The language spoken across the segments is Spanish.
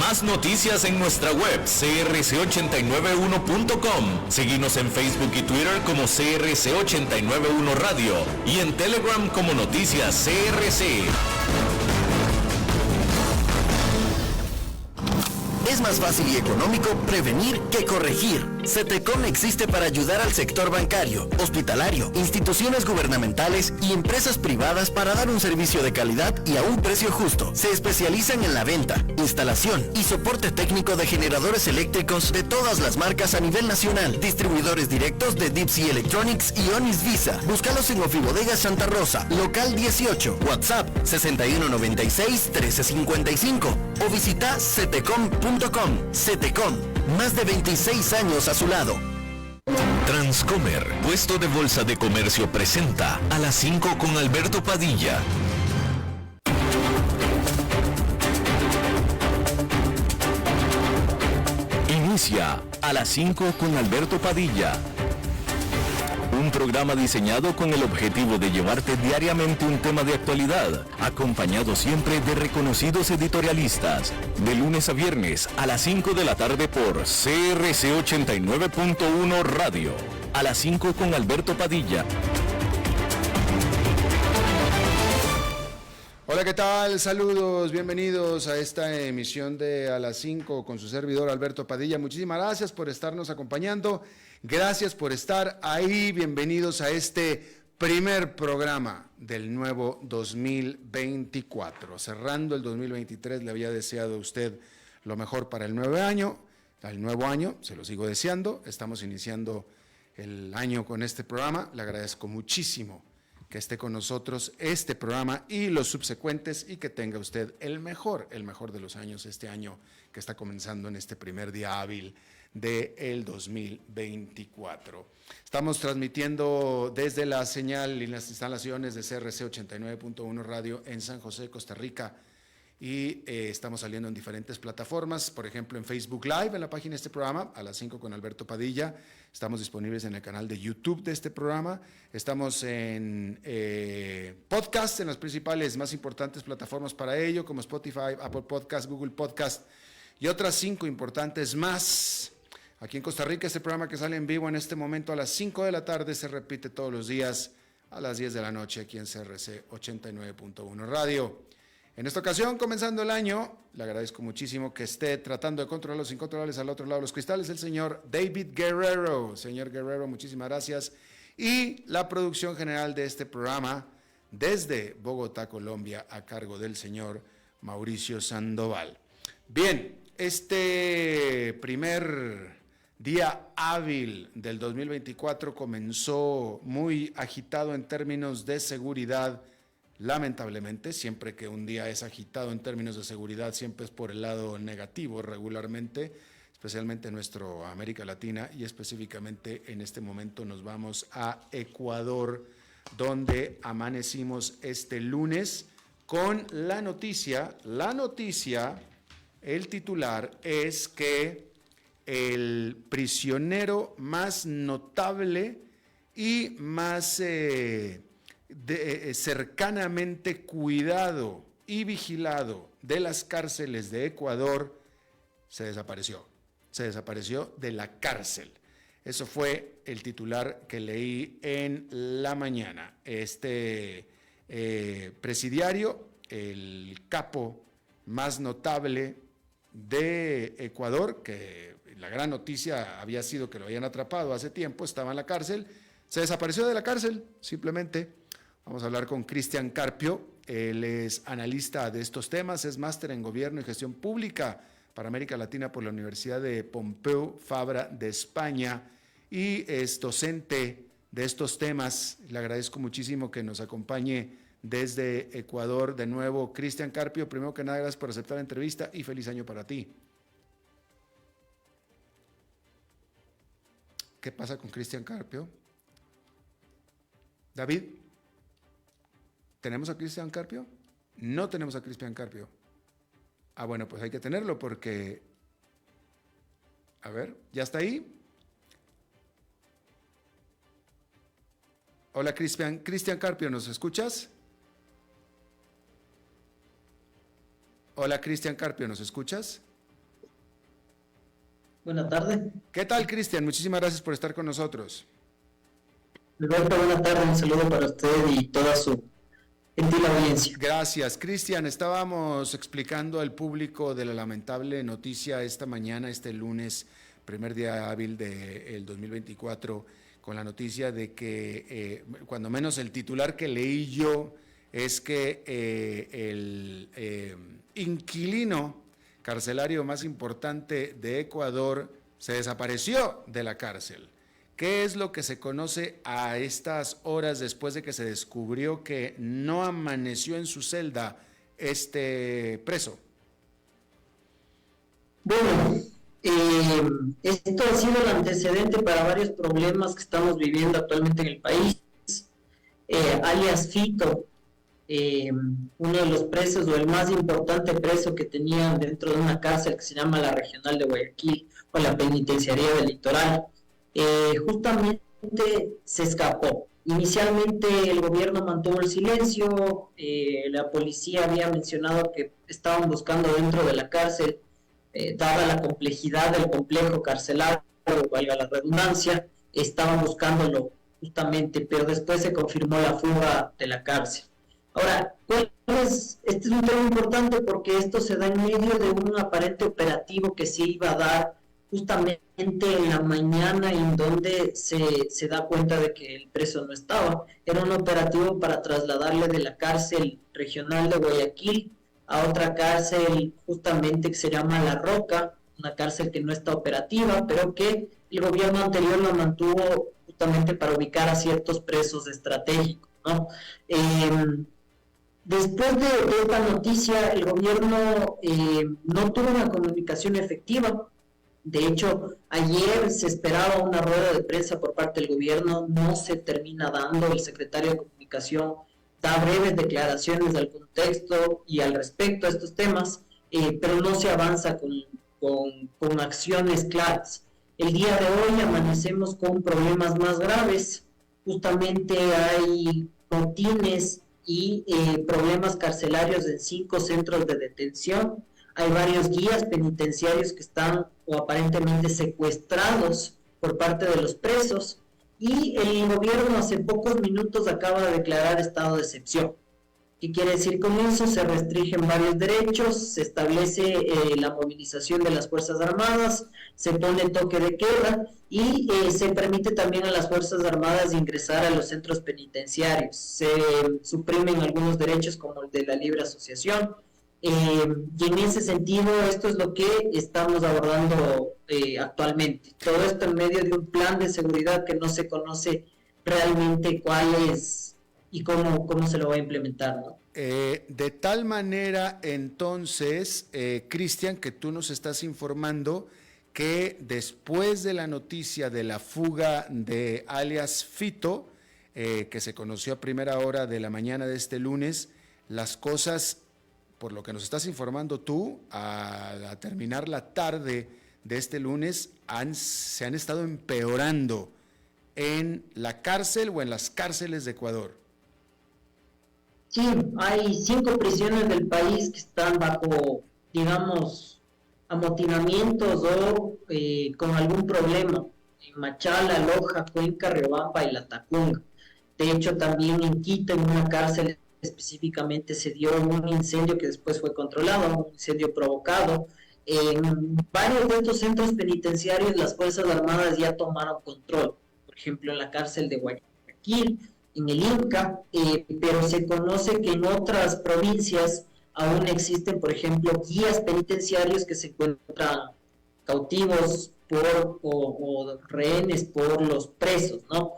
Más noticias en nuestra web crc891.com. Seguinos en Facebook y Twitter como CRC891 Radio y en Telegram como Noticias CRC. Es más fácil y económico prevenir que corregir. CETECOM existe para ayudar al sector bancario, hospitalario, instituciones gubernamentales y empresas privadas para dar un servicio de calidad y a un precio justo. Se especializan en la venta, instalación y soporte técnico de generadores eléctricos de todas las marcas a nivel nacional. Distribuidores directos de Deep Sea Electronics y Onis Visa. Búscalos en Ofibodegas Santa Rosa, local 18, WhatsApp 6196-1355 o visita cetecom.com. CETECOM, más de 26 años a su lado. Transcomer, puesto de bolsa de comercio, presenta a las 5 con Alberto Padilla. Inicia a las 5 con Alberto Padilla. Un programa diseñado con el objetivo de llevarte diariamente un tema de actualidad, acompañado siempre de reconocidos editorialistas, de lunes a viernes a las 5 de la tarde por CRC 89.1 Radio. A las 5 con Alberto Padilla. Hola, ¿qué tal? Saludos, bienvenidos a esta emisión de A las 5 con su servidor Alberto Padilla. Muchísimas gracias por estarnos acompañando. Gracias por estar ahí, bienvenidos a este primer programa del nuevo 2024. Cerrando el 2023, le había deseado a usted lo mejor para el nuevo año, se lo sigo deseando. Estamos iniciando el año con este programa, le agradezco muchísimo que esté con nosotros este programa y los subsecuentes y que tenga usted el mejor de los años este año que está comenzando en este primer día hábil del 2024. Estamos transmitiendo desde la señal y las instalaciones de CRC 89.1 Radio en San José, Costa Rica, y estamos saliendo en diferentes plataformas, por ejemplo en Facebook Live, en la página de este programa, a las 5 con Alberto Padilla. Estamos disponibles en el canal de YouTube de este programa, estamos en podcast, en las principales más importantes plataformas para ello, como Spotify, Apple Podcast, Google Podcast y otras 5 importantes más. Aquí en Costa Rica, este programa que sale en vivo en este momento a las 5 de la tarde se repite todos los días a las 10 de la noche aquí en CRC 89.1 Radio. En esta ocasión, comenzando el año, le agradezco muchísimo que esté tratando de controlar los incontrolables al otro lado de los cristales, el señor David Guerrero. Señor Guerrero, muchísimas gracias. Y la producción general de este programa, desde Bogotá, Colombia, a cargo del señor Mauricio Sandoval. Bien, este primer día hábil del 2024 comenzó muy agitado en términos de seguridad. Lamentablemente, siempre que un día es agitado en términos de seguridad, siempre es por el lado negativo regularmente, especialmente en nuestra América Latina y específicamente en este momento nos vamos a Ecuador, donde amanecimos este lunes con la noticia, el titular es que el prisionero más notable y más cercanamente cuidado y vigilado de las cárceles de Ecuador se desapareció de la cárcel. Eso fue el titular que leí en la mañana. Este presidiario, el capo más notable de Ecuador, que la gran noticia había sido que lo habían atrapado hace tiempo, estaba en la cárcel, se desapareció de la cárcel, simplemente. Vamos a hablar con Cristian Carpio, él es analista de estos temas, es máster en Gobierno y Gestión Pública para América Latina por la Universidad de Pompeu Fabra de España y es docente de estos temas. Le agradezco muchísimo que nos acompañe desde Ecuador de nuevo. Cristian Carpio, primero que nada, gracias por aceptar la entrevista y feliz año para ti. ¿Qué pasa con Cristian Carpio? David, ¿tenemos a Cristian Carpio? No tenemos a Cristian Carpio. Ah, bueno, pues hay que tenerlo porque... A ver, ¿ya está ahí? Hola, Cristian Carpio, ¿nos escuchas? Hola, Cristian Carpio, ¿nos escuchas? Buenas tardes. ¿Qué tal, Cristian? Muchísimas gracias por estar con nosotros. Alberto, buenas tardes. Un saludo para usted y toda su gentil audiencia. Gracias, Cristian. Estábamos explicando al público de la lamentable noticia esta mañana, este lunes, primer día hábil del 2024, con la noticia de que, cuando menos el titular que leí yo, es que el inquilino carcelario más importante de Ecuador se desapareció de la cárcel. ¿Qué es lo que se conoce a estas horas después de que se descubrió que no amaneció en su celda este preso? Bueno, esto ha sido el antecedente para varios problemas que estamos viviendo actualmente en el país. Alias Fito, uno de los presos o el más importante preso que tenían dentro de una cárcel que se llama la Regional de Guayaquil o la Penitenciaría del Litoral, justamente se escapó. Inicialmente el gobierno mantuvo el silencio, la policía había mencionado que estaban buscando dentro de la cárcel, dada la complejidad del complejo carcelario, valga la redundancia, estaban buscándolo justamente, pero después se confirmó la fuga de la cárcel. Ahora, este es un tema importante porque esto se da en medio de un aparente operativo que se iba a dar justamente en la mañana, en donde se da cuenta de que el preso no estaba. Era un operativo para trasladarle de la cárcel regional de Guayaquil a otra cárcel justamente que se llama La Roca, una cárcel que no está operativa, pero que el gobierno anterior lo mantuvo justamente para ubicar a ciertos presos estratégicos, ¿no? Después de esta noticia, el gobierno no tuvo una comunicación efectiva. De hecho, ayer se esperaba una rueda de prensa por parte del gobierno, no se termina dando. El secretario de Comunicación da breves declaraciones al contexto y al respecto a estos temas, pero no se avanza con acciones claras. El día de hoy amanecemos con problemas más graves. Justamente hay motines y problemas carcelarios en 5 centros de detención. Hay varios guías penitenciarios que están o aparentemente secuestrados por parte de los presos, y el gobierno hace pocos minutos acaba de declarar estado de excepción. ¿Qué quiere decir con eso? Se restringen varios derechos, se establece la movilización de las Fuerzas Armadas, se pone toque de queda y se permite también a las Fuerzas Armadas ingresar a los centros penitenciarios. Se suprimen algunos derechos como el de la libre asociación. Y en ese sentido, esto es lo que estamos abordando actualmente. Todo esto en medio de un plan de seguridad que no se conoce realmente cuál es y cómo se lo va a implementar, ¿no? De tal manera, entonces, Cristian, que tú nos estás informando que después de la noticia de la fuga de alias Fito, que se conoció a primera hora de la mañana de este lunes, las cosas, por lo que nos estás informando tú, a terminar la tarde de este lunes, se han estado empeorando en la cárcel o en las cárceles de Ecuador. Sí, hay 5 prisiones del país que están bajo, digamos, amotinamientos o con algún problema. En Machala, Loja, Cuenca, Riobamba y La Tacunga. De hecho, también en Quito, en una cárcel específicamente, se dio un incendio que después fue controlado, un incendio provocado. En varios de estos centros penitenciarios las Fuerzas Armadas ya tomaron control. Por ejemplo, en la cárcel de Guayaquil, en el Inca, pero se conoce que en otras provincias aún existen, por ejemplo, guías penitenciarios que se encuentran cautivos o rehenes por los presos, ¿no?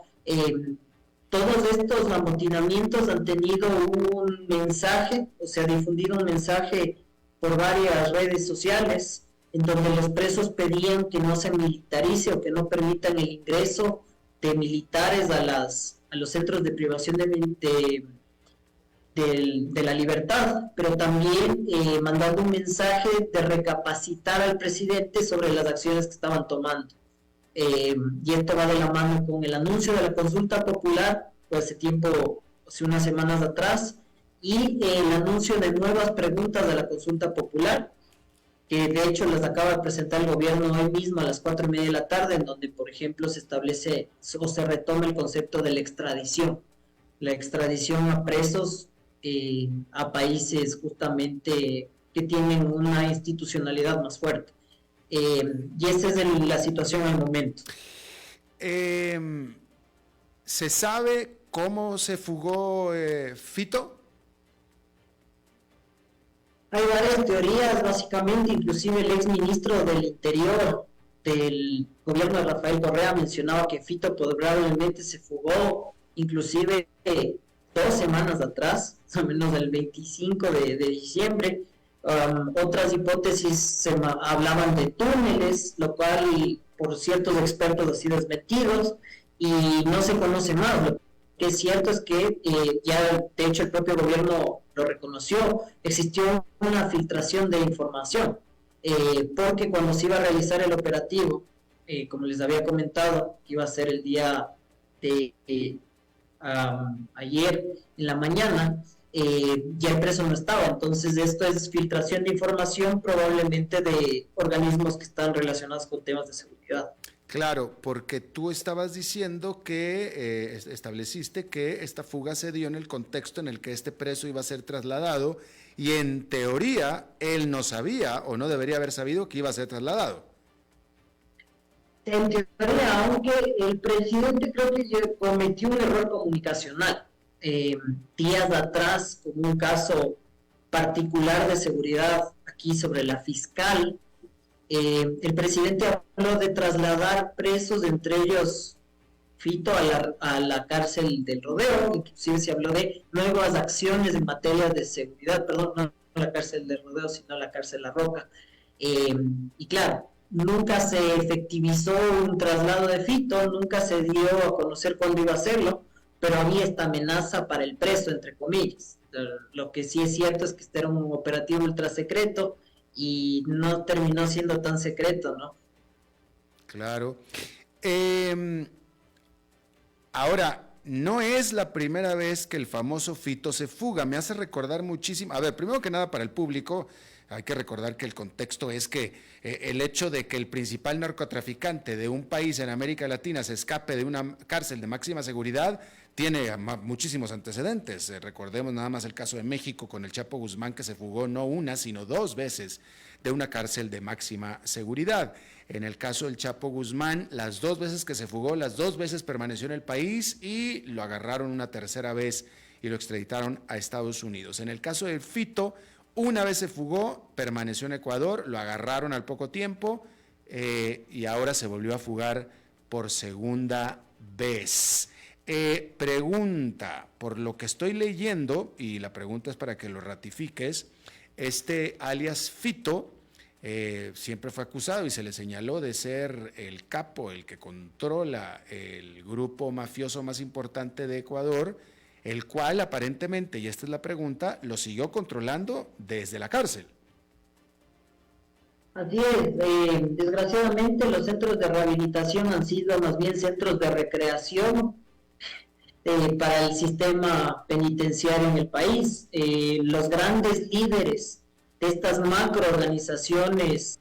Todos estos amotinamientos han tenido un mensaje, o se ha difundido un mensaje por varias redes sociales, en donde los presos pedían que no se militarice o que no permitan el ingreso de militares a los centros de privación de la libertad, pero también mandando un mensaje de recapacitar al presidente sobre las acciones que estaban tomando. Y esto va de la mano con el anuncio de la consulta popular, hace unas semanas atrás, y el anuncio de nuevas preguntas de la consulta popular, que de hecho las acaba de presentar el gobierno hoy mismo a las 4:30 de la tarde, en donde, por ejemplo, se establece o se retoma el concepto de la extradición a presos a países justamente que tienen una institucionalidad más fuerte. Y esa es la situación al momento. ¿Se sabe cómo se fugó Fito? Hay varias teorías, básicamente, inclusive el ex ministro del Interior del gobierno de Rafael Correa mencionaba que Fito probablemente se fugó, inclusive 2 semanas atrás, más o menos el 25 de diciembre. Otras hipótesis hablaban de túneles, lo cual por ciertos expertos ha sido desmentidos y no se conoce más. Lo que es cierto es que ya de hecho el propio gobierno lo reconoció, existió una filtración de información, porque cuando se iba a realizar el operativo, como les había comentado, que iba a ser el día de ayer en la mañana, ya el preso no estaba. Entonces esto es filtración de información probablemente de organismos que están relacionados con temas de seguridad. Claro, porque tú estabas diciendo que estableciste que esta fuga se dio en el contexto en el que este preso iba a ser trasladado y en teoría él no sabía o no debería haber sabido que iba a ser trasladado. En teoría, aunque el presidente creo que cometió un error comunicacional. Días atrás, con un caso particular de seguridad aquí sobre la fiscal, el presidente habló de trasladar presos, entre ellos Fito, a la cárcel del Rodeo. Inclusive se habló de nuevas acciones en materia de seguridad, perdón, no la cárcel del Rodeo, sino la cárcel La Roca. Y claro, nunca se efectivizó un traslado de Fito, nunca se dio a conocer cuándo iba a hacerlo, pero había esta amenaza para el preso, entre comillas. Lo que sí es cierto es que este era un operativo ultra secreto y no terminó siendo tan secreto, ¿no? Claro. Ahora, no es la primera vez que el famoso Fito se fuga, me hace recordar muchísimo. A ver, primero que nada, para el público, hay que recordar que el contexto es que el hecho de que el principal narcotraficante de un país en América Latina se escape de una cárcel de máxima seguridad tiene muchísimos antecedentes. Recordemos nada más el caso de México con el Chapo Guzmán, que se fugó no una, sino 2 veces de una cárcel de máxima seguridad. En el caso del Chapo Guzmán, las 2 veces que se fugó, las 2 veces permaneció en el país y lo agarraron una tercera vez y lo extraditaron a Estados Unidos. En el caso del Fito, una vez se fugó, permaneció en Ecuador, lo agarraron al poco tiempo y ahora se volvió a fugar por segunda vez. Pregunta, por lo que estoy leyendo, y la pregunta es para que lo ratifiques, alias Fito siempre fue acusado y se le señaló de ser el capo, el que controla el grupo mafioso más importante de Ecuador, el cual aparentemente, y esta es la pregunta, lo siguió controlando desde la cárcel. Así es, desgraciadamente los centros de rehabilitación han sido más bien centros de recreación para el sistema penitenciario en el país. Los grandes líderes de estas macroorganizaciones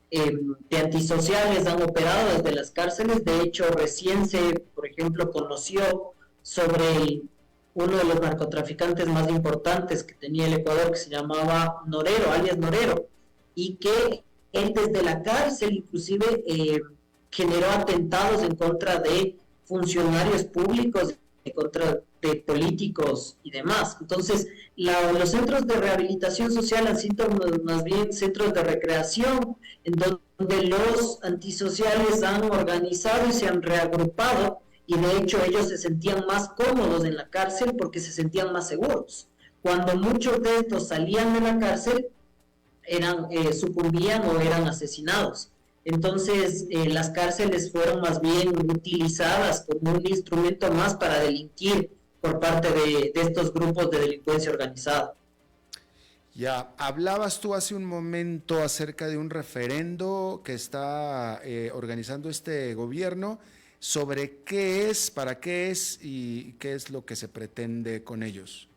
de antisociales han operado desde las cárceles. De hecho, recién por ejemplo, conoció sobre uno de los narcotraficantes más importantes que tenía el Ecuador, que se llamaba Norero, alias Norero, y que él desde la cárcel inclusive generó atentados en contra de funcionarios públicos, en contra de políticos y demás. Entonces, los centros de rehabilitación social han sido más bien centros de recreación, en donde los antisociales han organizado y se han reagrupado, y de hecho ellos se sentían más cómodos en la cárcel porque se sentían más seguros. Cuando muchos de estos salían de la cárcel, sucumbían o eran asesinados. Entonces, las cárceles fueron más bien utilizadas como un instrumento más para delinquir por parte de estos grupos de delincuencia organizada. Ya, hablabas tú hace un momento acerca de un referendo que está organizando este gobierno. ¿Sobre qué es, para qué es y qué es lo que se pretende con ellos?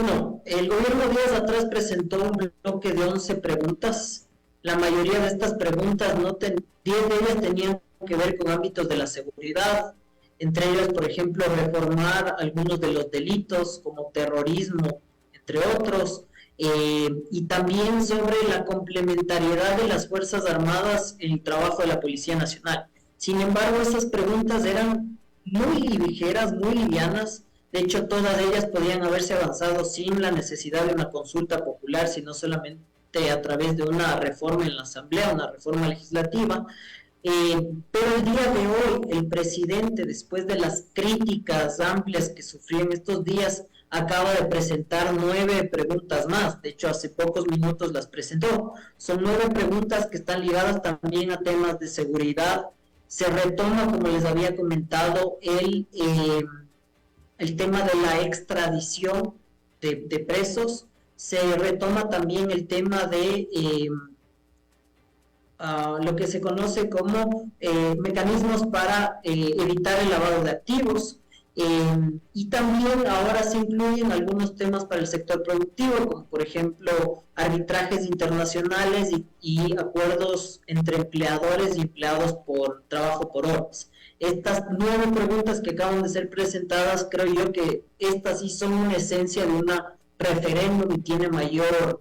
Uno, el gobierno días atrás presentó un bloque de 11 preguntas. La mayoría de estas preguntas, 10 de ellas tenían que ver con ámbitos de la seguridad, entre ellos, por ejemplo, reformar algunos de los delitos como terrorismo, entre otros, y también sobre la complementariedad de las Fuerzas Armadas en el trabajo de la Policía Nacional. Sin embargo, esas preguntas eran muy ligeras, muy livianas. De hecho, todas ellas podían haberse avanzado sin la necesidad de una consulta popular, sino solamente a través de una reforma en la Asamblea, una reforma legislativa. Pero el día de hoy, el presidente, después de las críticas amplias que sufrió en estos días, acaba de presentar 9 preguntas más. De hecho, hace pocos minutos las presentó. Son 9 preguntas que están ligadas también a temas de seguridad. Se retoma, como les había comentado, el tema de la extradición de presos. Se retoma también el tema de lo que se conoce como mecanismos para evitar el lavado de activos, y también ahora se incluyen algunos temas para el sector productivo, como por ejemplo arbitrajes internacionales y acuerdos entre empleadores y empleados por trabajo por horas. Estas 9 preguntas que acaban de ser presentadas, creo yo que estas sí son una esencia de una referéndum y tiene mayor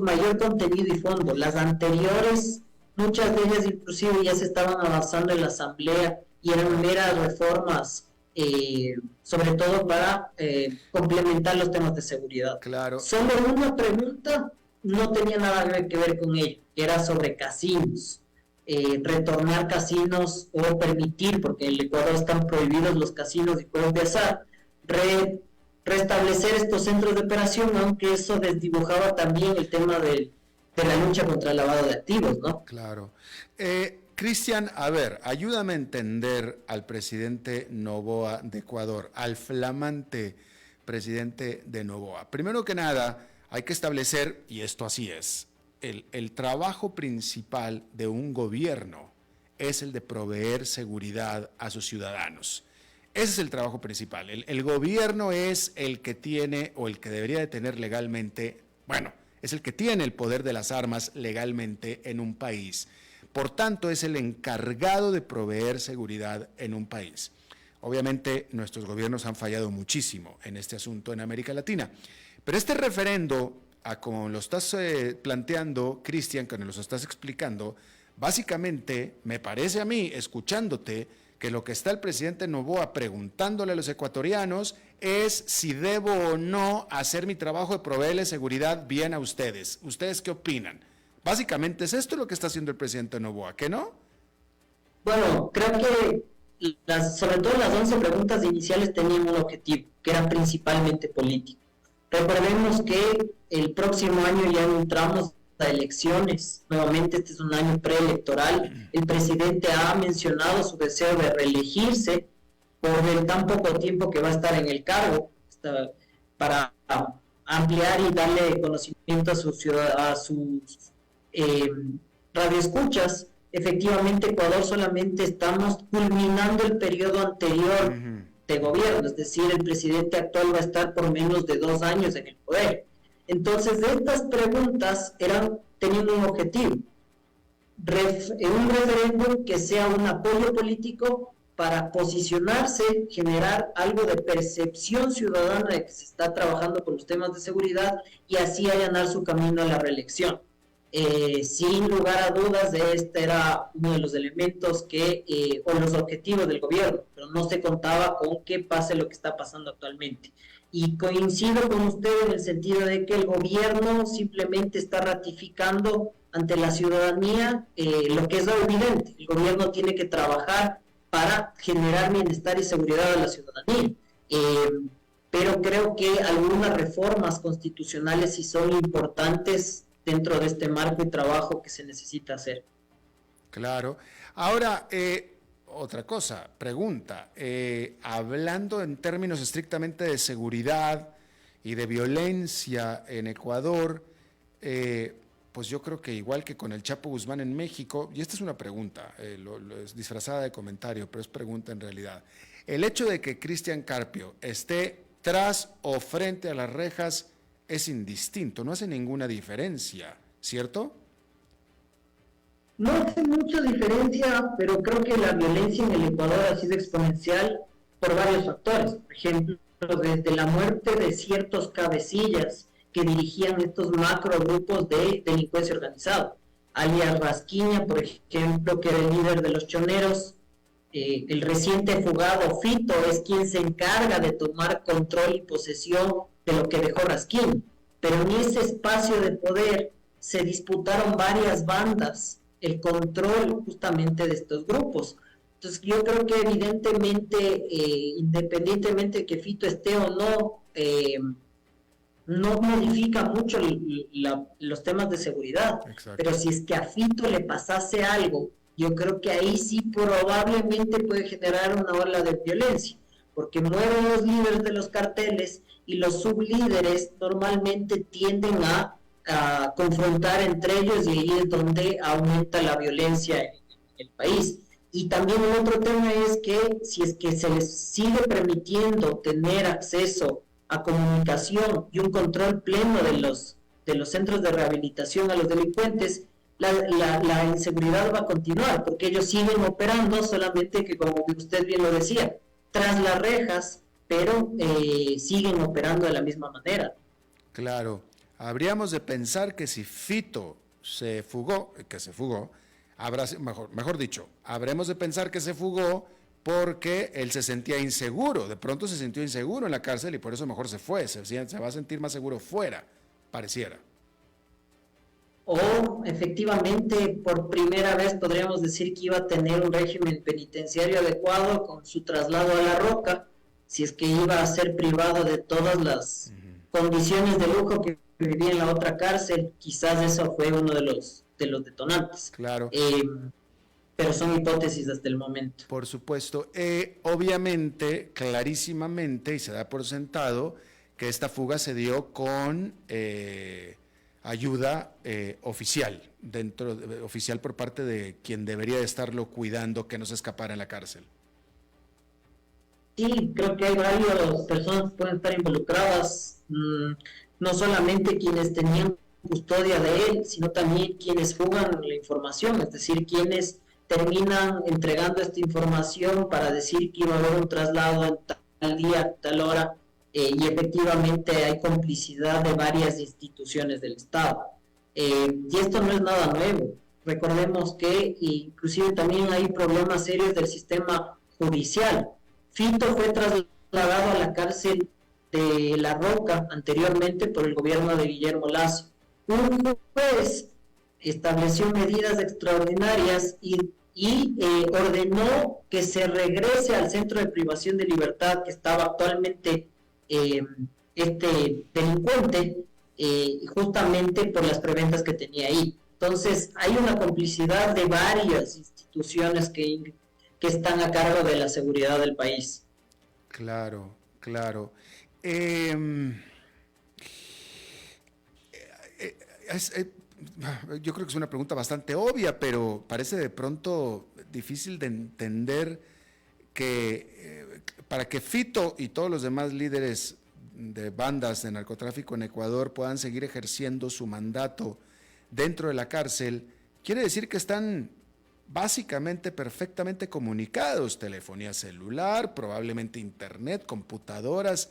mayor contenido y fondo. Las anteriores, muchas de ellas inclusive ya se estaban avanzando en la Asamblea y eran meras reformas, sobre todo para complementar los temas de seguridad. Claro. Solo una pregunta no tenía nada que ver con ello, que era sobre casinos. Retornar casinos o permitir, porque en el Ecuador están prohibidos los casinos y juegos de azar, restablecer estos centros de operación, aunque eso desdibujaba también el tema de la lucha contra el lavado de activos, ¿no? Claro. Cristian, a ver, ayúdame a entender al presidente Noboa de Ecuador, al flamante presidente de Noboa. Primero que nada, hay que establecer, y esto así es, el trabajo principal de un gobierno es el de proveer seguridad a sus ciudadanos. Ese es el trabajo principal. El gobierno es el que tiene, o el que debería de tener legalmente, bueno, es el que tiene el poder de las armas legalmente en un país. Por tanto, es el encargado de proveer seguridad en un país. Obviamente, nuestros gobiernos han fallado muchísimo en este asunto en América Latina. Pero este referendo, como lo estás planteando, Cristian, que nos lo estás explicando, básicamente, me parece a mí, escuchándote, que lo que está el presidente Noboa preguntándole a los ecuatorianos es si debo o no hacer mi trabajo de proveerle seguridad bien a ustedes. ¿Ustedes qué opinan? Básicamente es esto lo que está haciendo el presidente Noboa, ¿qué no? Bueno, creo que sobre todo las 11 preguntas iniciales tenían un objetivo, que era principalmente político. Recordemos que el próximo año ya entramos a elecciones, nuevamente este es un año preelectoral. El presidente ha mencionado su deseo de reelegirse por el tan poco tiempo que va a estar en el cargo, para ampliar y darle conocimiento a sus radioescuchas. Efectivamente, Ecuador solamente estamos culminando el periodo anterior de gobierno, es decir, el presidente actual va a estar por menos de 2 años en el poder. Entonces, estas preguntas tenían un objetivo, un referéndum que sea un apoyo político para posicionarse, generar algo de percepción ciudadana de que se está trabajando con los temas de seguridad y así allanar su camino a la reelección. Sin lugar a dudas, este era uno de los elementos o los objetivos del gobierno, pero no se contaba con que pase lo que está pasando actualmente. Y coincido con usted en el sentido de que el gobierno simplemente está ratificando ante la ciudadanía lo que es evidente. El gobierno tiene que trabajar para generar bienestar y seguridad a la ciudadanía. Pero creo que algunas reformas constitucionales sí son importantes dentro de este marco y trabajo que se necesita hacer. Claro. Ahora, otra cosa, pregunta, hablando en términos estrictamente de seguridad y de violencia en Ecuador, pues yo creo que igual que con el Chapo Guzmán en México, y esta es una pregunta, es disfrazada de comentario, pero es pregunta en realidad, el hecho de que Cristian Carpio esté tras o frente a las rejas es indistinto, no hace ninguna diferencia, ¿cierto? No hace mucha diferencia, pero creo que la violencia en el Ecuador ha sido exponencial por varios factores. Por ejemplo, desde la muerte de ciertos cabecillas que dirigían estos macro grupos de delincuencia organizada. Alias Rasquiña, por ejemplo, que era el líder de los choneros. El reciente fugado Fito es quien se encarga de tomar control y posesión de lo que dejó Rasquiña. Pero en ese espacio de poder se disputaron varias bandas el control justamente de estos grupos. Entonces yo creo que evidentemente, independientemente de que Fito esté o no, no modifica mucho los temas de seguridad. Exacto. Pero si es que a Fito le pasase algo, yo creo que ahí sí probablemente puede generar una ola de violencia, porque mueren los líderes de los carteles y los sublíderes normalmente tienden a confrontar entre ellos, y ahí es donde aumenta la violencia en el país. Y también el otro tema es que si es que se les sigue permitiendo tener acceso a comunicación y un control pleno de los centros de rehabilitación a los delincuentes, la inseguridad va a continuar, porque ellos siguen operando, solamente que, como usted bien lo decía, tras las rejas, pero siguen operando de la misma manera. Claro. Habríamos de pensar que si Fito se fugó, mejor dicho, habremos de pensar que se fugó porque él se sentía inseguro, de pronto se sintió inseguro en la cárcel y por eso mejor se fue, se va a sentir más seguro fuera, pareciera. O efectivamente por primera vez podríamos decir que iba a tener un régimen penitenciario adecuado con su traslado a La Roca, si es que iba a ser privado de todas las condiciones de lujo que vivía en la otra cárcel. Quizás eso fue uno de los detonantes. Claro. Pero son hipótesis hasta el momento. Por supuesto. Obviamente, clarísimamente, y se da por sentado, que esta fuga se dio con ayuda oficial, oficial por parte de quien debería de estarlo cuidando, que no se escapara en la cárcel. Sí, creo que hay varias personas que pueden estar involucradas, no solamente quienes tenían custodia de él, sino también quienes fugan la información, es decir, quienes terminan entregando esta información para decir que iba a haber un traslado en tal día, tal hora, y efectivamente hay complicidad de varias instituciones del Estado. Y esto no es nada nuevo. Recordemos que inclusive también hay problemas serios del sistema judicial. Fito fue trasladado a la cárcel de La Roca anteriormente por el gobierno de Guillermo Lasso. Un juez estableció medidas extraordinarias y ordenó que se regrese al centro de privación de libertad que estaba actualmente este delincuente, justamente por las preventas que tenía ahí. Entonces hay una complicidad de varias instituciones que están a cargo de la seguridad del país. Claro, claro. Yo creo que es una pregunta bastante obvia, pero parece de pronto difícil de entender que para que Fito y todos los demás líderes de bandas de narcotráfico en Ecuador puedan seguir ejerciendo su mandato dentro de la cárcel, quiere decir que están básicamente perfectamente comunicados, telefonía celular, probablemente internet, computadoras.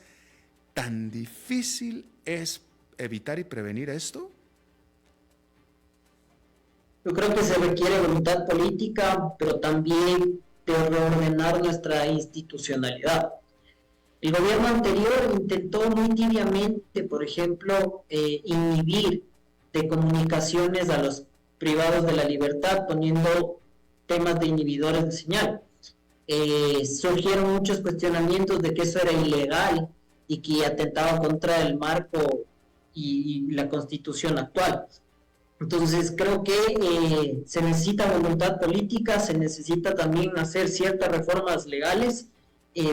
¿Tan difícil es evitar y prevenir esto? Yo creo que se requiere voluntad política, pero también de reordenar nuestra institucionalidad. El gobierno anterior intentó muy tibiamente, por ejemplo, inhibir de comunicaciones a los privados de la libertad, poniendo temas de inhibidores de señal. Surgieron muchos cuestionamientos de que eso era ilegal y que atentaba contra el marco y la Constitución actual. Entonces creo que se necesita voluntad política, se necesita también hacer ciertas reformas legales,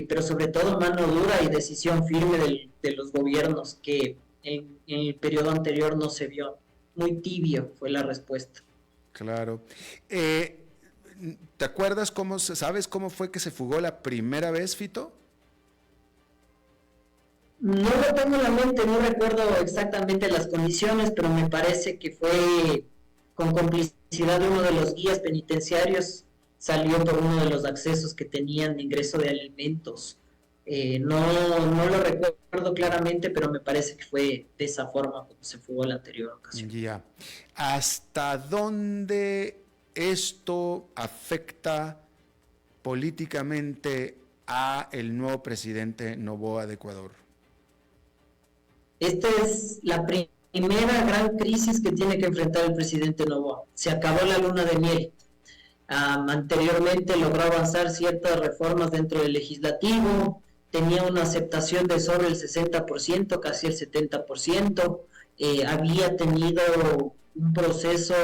pero sobre todo mano dura y decisión firme de los gobiernos, que en el periodo anterior no se vio. Muy tibio fue la respuesta. Claro. ¿Te acuerdas sabes cómo fue que se fugó la primera vez, Fito? No lo tengo en la mente, no recuerdo exactamente las condiciones, pero me parece que fue con complicidad de uno de los guías penitenciarios, salió por uno de los accesos que tenían de ingreso de alimentos. No lo recuerdo claramente, pero me parece que fue de esa forma como se fugó la anterior ocasión. Ya. ¿Hasta dónde esto afecta políticamente a el nuevo presidente Noboa de Ecuador? Esta es la primera gran crisis que tiene que enfrentar el presidente Noboa. Se acabó la luna de miel. Anteriormente logró avanzar ciertas reformas dentro del legislativo, tenía una aceptación de sobre el 60%, casi el 70%, había tenido un proceso,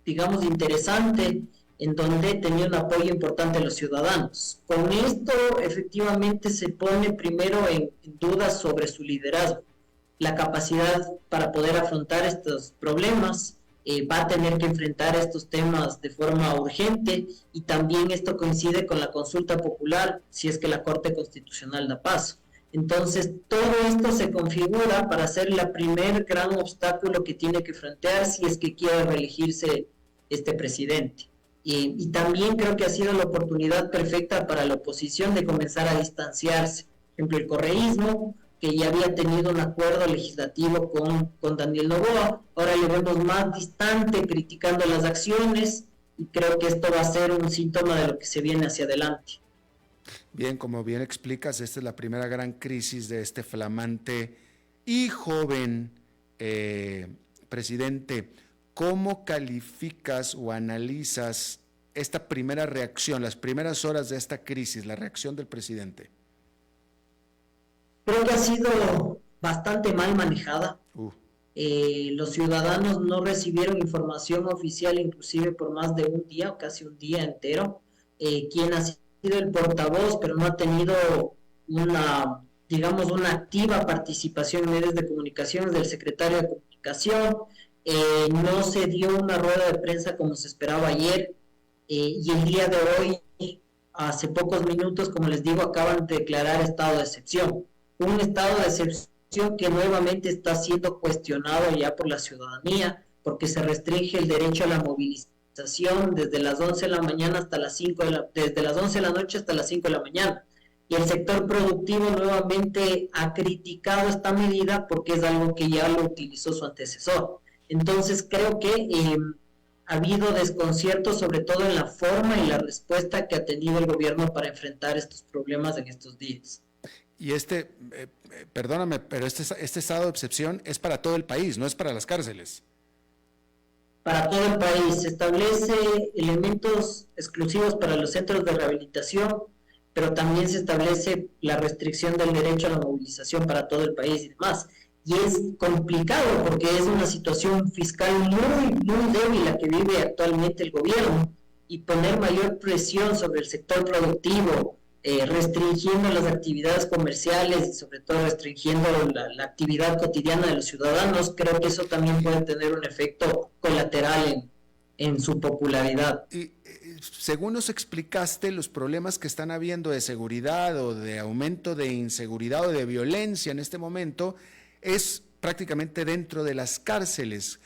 digamos, interesante, en donde tenía un apoyo importante de los ciudadanos. Con esto, efectivamente, se pone primero en duda sobre su liderazgo, la capacidad para poder afrontar estos problemas. Va a tener que enfrentar estos temas de forma urgente, y también esto coincide con la consulta popular, si es que la Corte Constitucional da paso. Entonces, todo esto se configura para ser el primer gran obstáculo que tiene que enfrentar si es que quiere reelegirse este presidente. Y también creo que ha sido la oportunidad perfecta para la oposición de comenzar a distanciarse. Por ejemplo, el correísmo, que ya había tenido un acuerdo legislativo con Daniel Noboa, ahora le vemos más distante, criticando las acciones, y creo que esto va a ser un síntoma de lo que se viene hacia adelante. Bien, como bien explicas, esta es la primera gran crisis de este flamante y joven presidente. ¿Cómo calificas o analizas esta primera reacción, las primeras horas de esta crisis, la reacción del presidente? Creo que ha sido bastante mal manejada. Los ciudadanos no recibieron información oficial, inclusive por más de un día, o casi un día entero. Quien ha sido el portavoz, pero no ha tenido una activa participación en medios de comunicación, del secretario de Comunicación. No se dio una rueda de prensa como se esperaba ayer, y el día de hoy, hace pocos minutos, como les digo, acaban de declarar estado de excepción. Un estado de excepción que nuevamente está siendo cuestionado ya por la ciudadanía, porque se restringe el derecho a la movilización desde las 11 de la mañana hasta las 5 desde las 11 de la noche hasta las 5 de la mañana. Y el sector productivo nuevamente ha criticado esta medida porque es algo que ya lo utilizó su antecesor. Entonces creo que ha habido desconcierto, sobre todo en la forma y la respuesta que ha tenido el gobierno para enfrentar estos problemas en estos días. Y perdóname, pero este estado de excepción es para todo el país, no es para las cárceles. Para todo el país. Se establece elementos exclusivos para los centros de rehabilitación, pero también se establece la restricción del derecho a la movilización para todo el país y demás. Y es complicado porque es una situación fiscal muy, muy débil la que vive actualmente el gobierno, y poner mayor presión sobre el sector productivo, restringiendo las actividades comerciales y sobre todo restringiendo la actividad cotidiana de los ciudadanos, creo que eso también puede tener un efecto colateral en su popularidad. Y según nos explicaste, los problemas que están habiendo de seguridad o de aumento de inseguridad o de violencia en este momento es prácticamente dentro de las cárceles.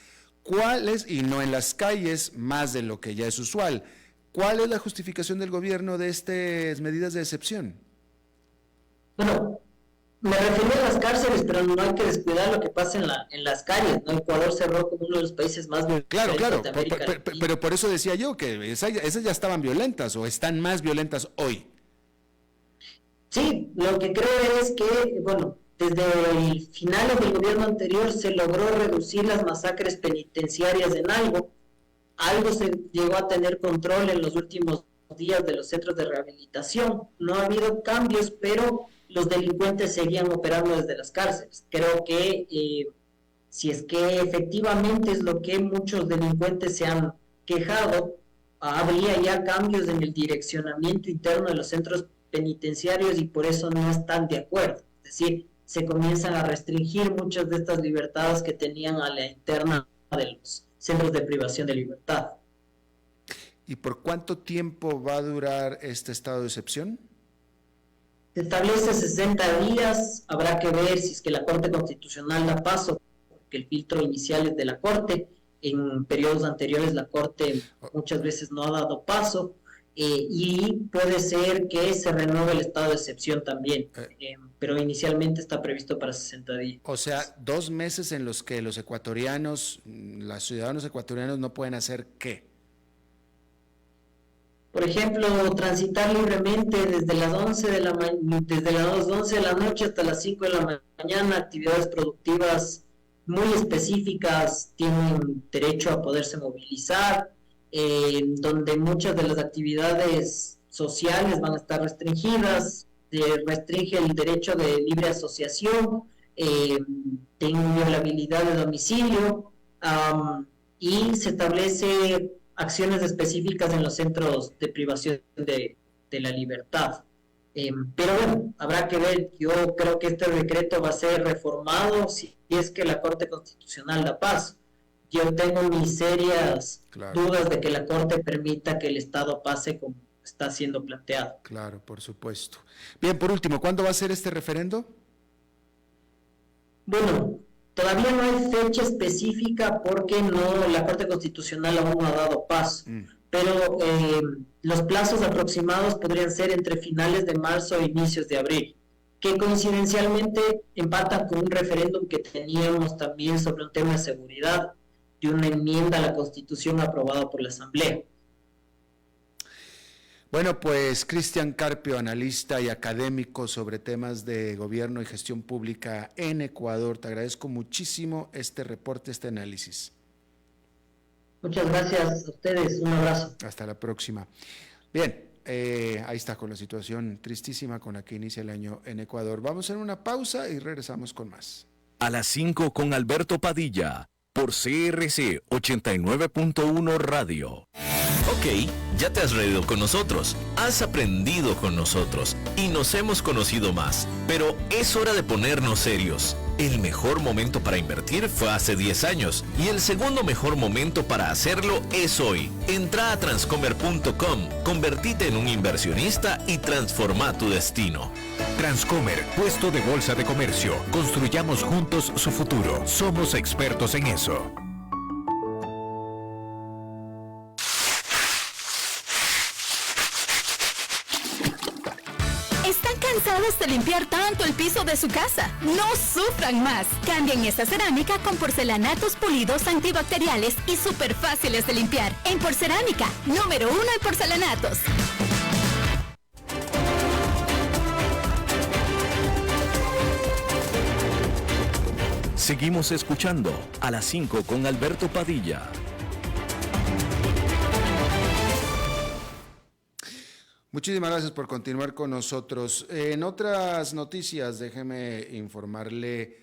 ¿Cuáles, y no en las calles, más de lo que ya es usual? ¿Cuál es la justificación del gobierno de estas medidas de excepción? Bueno, me refiero a las cárceles, pero no hay que descuidar lo que pasa en las calles, ¿no? Ecuador cerró como uno de los países más violentos de América Latina. Pero por eso decía yo que esas ya estaban violentas o están más violentas hoy. Sí, lo que creo es que, bueno, desde el final del gobierno anterior se logró reducir las masacres penitenciarias en algo se llegó a tener control en los últimos días de los centros de rehabilitación. No ha habido cambios, pero los delincuentes seguían operando desde las cárceles. Creo que si es que efectivamente es lo que muchos delincuentes se han quejado, habría ya cambios en el direccionamiento interno de los centros penitenciarios, y por eso no están de acuerdo. Es decir, se comienzan a restringir muchas de estas libertades que tenían a la interna de los centros de privación de libertad. ¿Y por cuánto tiempo va a durar este estado de excepción? Se establece 60 días, habrá que ver si es que la Corte Constitucional da paso, porque el filtro inicial es de la Corte. En periodos anteriores la Corte muchas veces no ha dado paso, y puede ser que se renueve el estado de excepción también, pero inicialmente está previsto para 60 días. O sea, 2 meses en los que los ecuatorianos, los ciudadanos ecuatorianos no pueden hacer ¿qué? Por ejemplo, transitar libremente desde las 11 de la noche hasta las 5 de la mañana, actividades productivas muy específicas, tienen derecho a poderse movilizar, donde muchas de las actividades sociales van a estar restringidas, restringe el derecho de libre asociación, de inviolabilidad de domicilio, y se establece acciones específicas en los centros de privación de la libertad. Pero bueno, habrá que ver. Yo creo que este decreto va a ser reformado si es que la Corte Constitucional da paso. Yo tengo mis serias dudas de que la Corte permita que el Estado pase como está siendo planteado. Claro, por supuesto. Bien, por último, ¿cuándo va a ser este referendo? Bueno, todavía no hay fecha específica porque la Corte Constitucional aún no ha dado paso, pero los plazos aproximados podrían ser entre finales de marzo e inicios de abril, que coincidencialmente empatan con un referéndum que teníamos también sobre un tema de seguridad, de una enmienda a la Constitución aprobada por la Asamblea. Bueno, pues Cristian Carpio, analista y académico sobre temas de gobierno y gestión pública en Ecuador, te agradezco muchísimo este reporte, este análisis. Muchas gracias a ustedes, un abrazo. Hasta la próxima. Bien, ahí está con la situación tristísima con la que inicia el año en Ecuador. Vamos a hacer una pausa y regresamos con más. A las 5 con Alberto Padilla, por CRC 89.1 Radio. Ok, ya te has reído con nosotros, has aprendido con nosotros y nos hemos conocido más, pero es hora de ponernos serios. El mejor momento para invertir fue hace 10 años y el segundo mejor momento para hacerlo es hoy. Entra a transcomer.com, convertite en un inversionista y transforma tu destino. Transcomer, puesto de bolsa de comercio. Construyamos juntos su futuro. Somos expertos en eso. ¿Están cansados de limpiar tanto el piso de su casa? No sufran más. Cambien esta cerámica con porcelanatos pulidos antibacteriales y súper fáciles de limpiar. En Porcerámica, número 1 en porcelanatos. Seguimos escuchando a las 5 con Alberto Padilla. Muchísimas gracias por continuar con nosotros. En otras noticias, déjeme informarle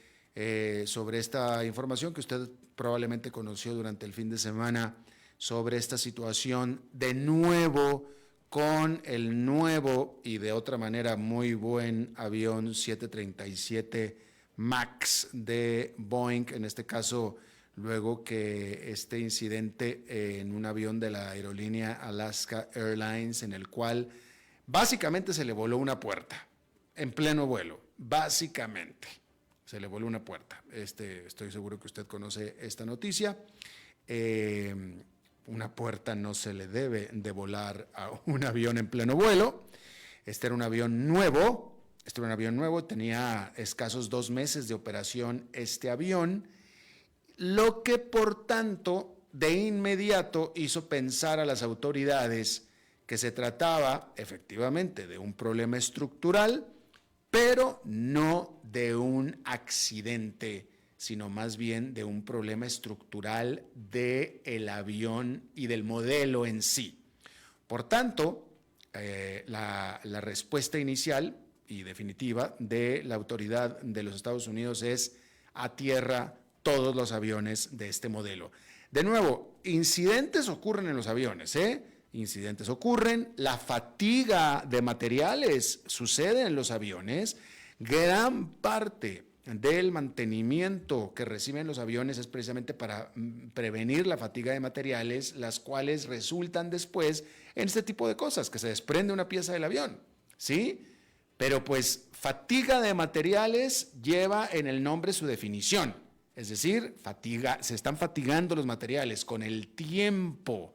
sobre esta información que usted probablemente conoció durante el fin de semana, sobre esta situación de nuevo con el nuevo y de otra manera muy buen avión 737 MAX de Boeing, en este caso luego que este incidente en un avión de la aerolínea Alaska Airlines, en el cual básicamente se le voló una puerta en pleno vuelo, básicamente se le voló una puerta. Estoy seguro que usted conoce esta noticia. Una puerta no se le debe de volar a un avión en pleno vuelo. Este era un avión nuevo, tenía escasos 2 meses de operación este avión, lo que por tanto de inmediato hizo pensar a las autoridades que se trataba efectivamente de un problema estructural, pero no de un accidente, sino más bien de un problema estructural del avión y del modelo en sí. Por tanto, la respuesta inicial y definitiva de la autoridad de los Estados Unidos es: a tierra todos los aviones de este modelo. De nuevo, incidentes ocurren en los aviones, Incidentes ocurren, la fatiga de materiales sucede en los aviones. Gran parte del mantenimiento que reciben los aviones es precisamente para prevenir la fatiga de materiales, las cuales resultan después en este tipo de cosas, que se desprende una pieza del avión, ¿sí? Pero pues fatiga de materiales lleva en el nombre su definición. Es decir, se están fatigando los materiales con el tiempo.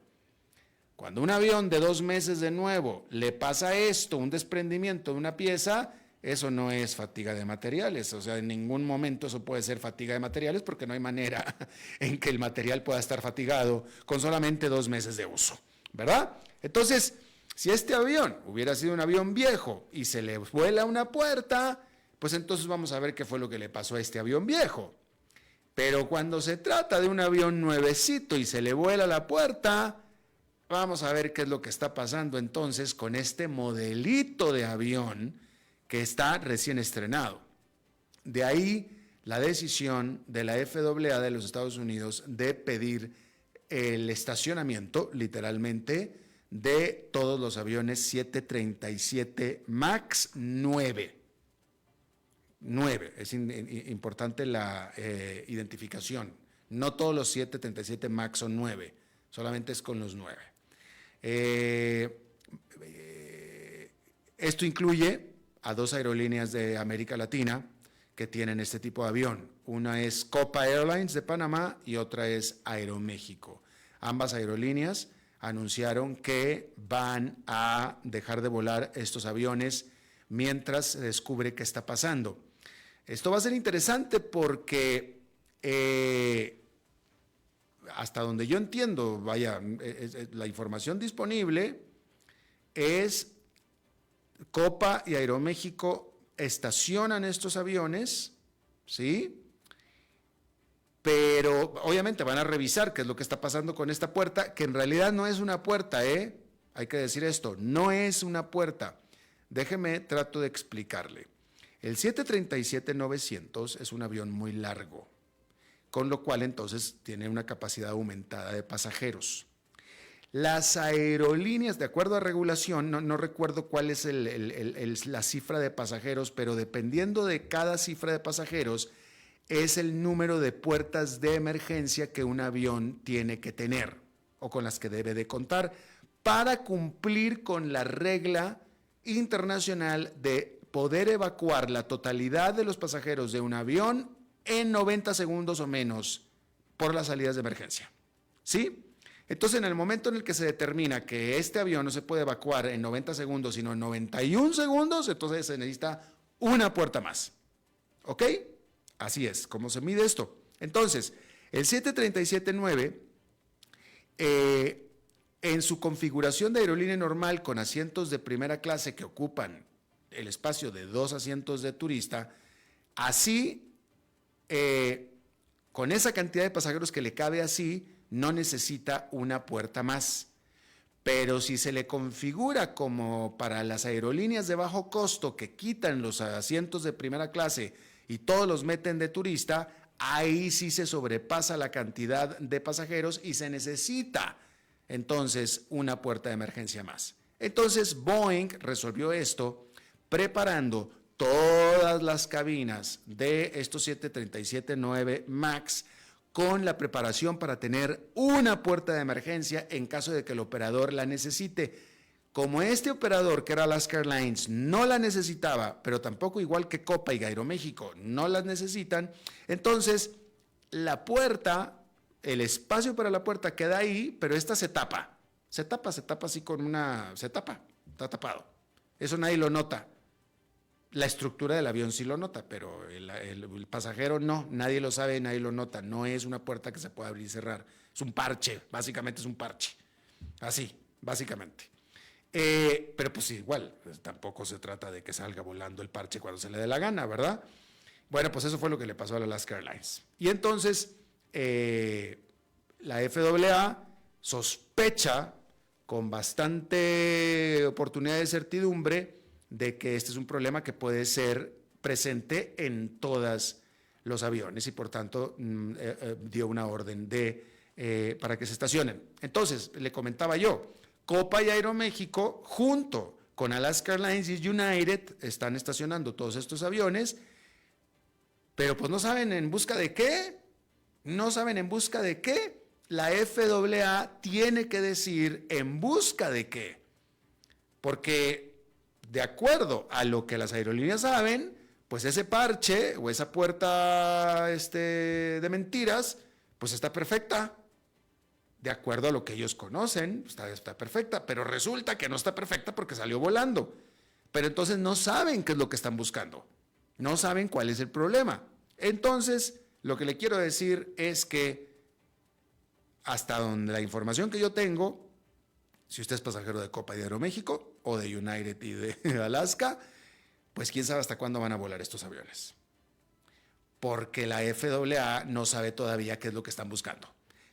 Cuando un avión de 2 meses de nuevo le pasa esto, un desprendimiento de una pieza, eso no es fatiga de materiales. O sea, en ningún momento eso puede ser fatiga de materiales porque no hay manera en que el material pueda estar fatigado con solamente 2 meses de uso, ¿verdad? Entonces, si este avión hubiera sido un avión viejo y se le vuela una puerta, pues entonces vamos a ver qué fue lo que le pasó a este avión viejo. Pero cuando se trata de un avión nuevecito y se le vuela la puerta, vamos a ver qué es lo que está pasando entonces con este modelito de avión que está recién estrenado. De ahí la decisión de la FAA de los Estados Unidos de pedir el estacionamiento, literalmente, de todos los aviones 737 MAX 9. 9, es importante la identificación. No todos los 737 MAX son 9, solamente es con los 9. Esto incluye a 2 aerolíneas de América Latina que tienen este tipo de avión. Una es Copa Airlines de Panamá y otra es Aeroméxico. Ambas aerolíneas anunciaron que van a dejar de volar estos aviones mientras se descubre qué está pasando. Esto va a ser interesante porque hasta donde yo entiendo, la información disponible es Copa y Aeroméxico estacionan estos aviones, ¿sí? Pero obviamente van a revisar qué es lo que está pasando con esta puerta, que en realidad no es una puerta, hay que decir esto, no es una puerta. Déjeme, trato de explicarle. El 737-900 es un avión muy largo, con lo cual entonces tiene una capacidad aumentada de pasajeros. Las aerolíneas, de acuerdo a regulación, no recuerdo cuál es la cifra de pasajeros, pero dependiendo de cada cifra de pasajeros, es el número de puertas de emergencia que un avión tiene que tener o con las que debe de contar para cumplir con la regla internacional de poder evacuar la totalidad de los pasajeros de un avión en 90 segundos o menos por las salidas de emergencia. ¿Sí? Entonces, en el momento en el que se determina que este avión no se puede evacuar en 90 segundos, sino en 91 segundos, entonces se necesita una puerta más. ¿Ok? Así es, ¿cómo se mide esto? Entonces, el 737-9, en su configuración de aerolínea normal con asientos de primera clase que ocupan el espacio de 2 asientos de turista, así, con esa cantidad de pasajeros que le cabe así, no necesita una puerta más. Pero si se le configura como para las aerolíneas de bajo costo que quitan los asientos de primera clase y todos los meten de turista, ahí sí se sobrepasa la cantidad de pasajeros y se necesita entonces una puerta de emergencia más. Entonces Boeing resolvió esto preparando todas las cabinas de estos 737-9 MAX con la preparación para tener una puerta de emergencia en caso de que el operador la necesite. Como este operador, que era Alaska Airlines, no la necesitaba, pero tampoco igual que Copa y Aeroméxico no las necesitan, entonces la puerta, el espacio para la puerta queda ahí, pero esta se tapa así con está tapado. Eso nadie lo nota. La estructura del avión sí lo nota, pero el pasajero no, nadie lo sabe, nadie lo nota. No es una puerta que se pueda abrir y cerrar. Es un parche, básicamente es un parche. Así, básicamente. Pero pues igual, pues, tampoco se trata de que salga volando el parche cuando se le dé la gana, ¿verdad? Bueno, pues eso fue lo que le pasó a la Alaska Airlines. Y entonces, la FAA sospecha con bastante oportunidad de certidumbre de que este es un problema que puede ser presente en todos los aviones y por tanto dio una orden para que se estacionen. Entonces, le comentaba yo, Copa y Aeroméxico, junto con Alaska Airlines y United, están estacionando todos estos aviones, pero pues no saben en busca de qué, la FAA tiene que decir en busca de qué, porque de acuerdo a lo que las aerolíneas saben, pues ese parche o esa puerta de mentiras, pues está perfecta. De acuerdo a lo que ellos conocen, está perfecta, pero resulta que no está perfecta porque salió volando. Pero entonces no saben qué es lo que están buscando, no saben cuál es el problema. Entonces, lo que le quiero decir es que hasta donde la información que yo tengo, si usted es pasajero de Copa y de Aeroméxico o de United y de Alaska, pues quién sabe hasta cuándo van a volar estos aviones. Porque la FAA no sabe todavía qué es lo que están buscando.